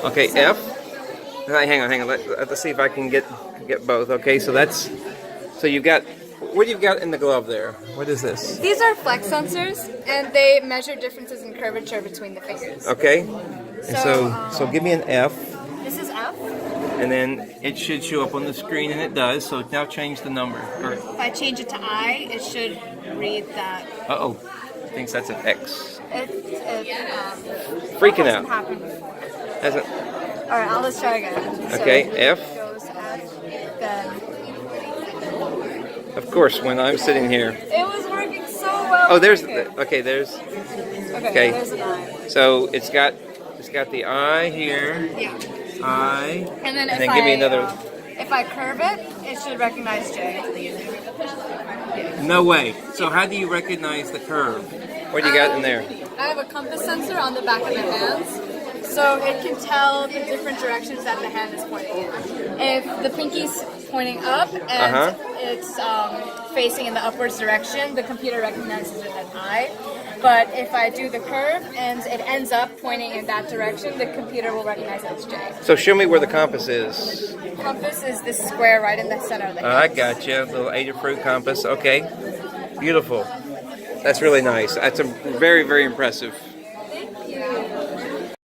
Okay, So, F. Hang on. Let's see if I can get both. Okay, so that's you've got what do you got in the glove there? What is this? these are flex sensors, and they measure differences in curvature between the fingers. Okay, and so give me an F, This is F. and then it should show up on the screen, and it does. So now change the number. If I change it to I, it should read that. Uh-oh, thinks that's an X. Freaking Hasn't out. happened before. Hasn't. All right, let's try again. Okay, so F. Goes F, then Of course, when I'm sitting here. it was working so well. Oh, there's Okay, there's. okay. There's an I. So it's got the I here. Yeah. I. And then And then give me another. If I curve it, it should recognize J. No way. So how do you recognize the curve? What do you got in there? I have a compass sensor on the back of the hands, so it can tell the different directions that the hand is pointing in. If the pinky's pointing up and it's facing in the upwards direction, the computer recognizes it as I. But if I do the curve and it ends up pointing in that direction, the computer will recognize it as J. So show me where the compass is. Compass is this square right in the center of the hand. I got you. Little Adafruit compass. Okay. Beautiful. That's really nice. That's a very, very impressive.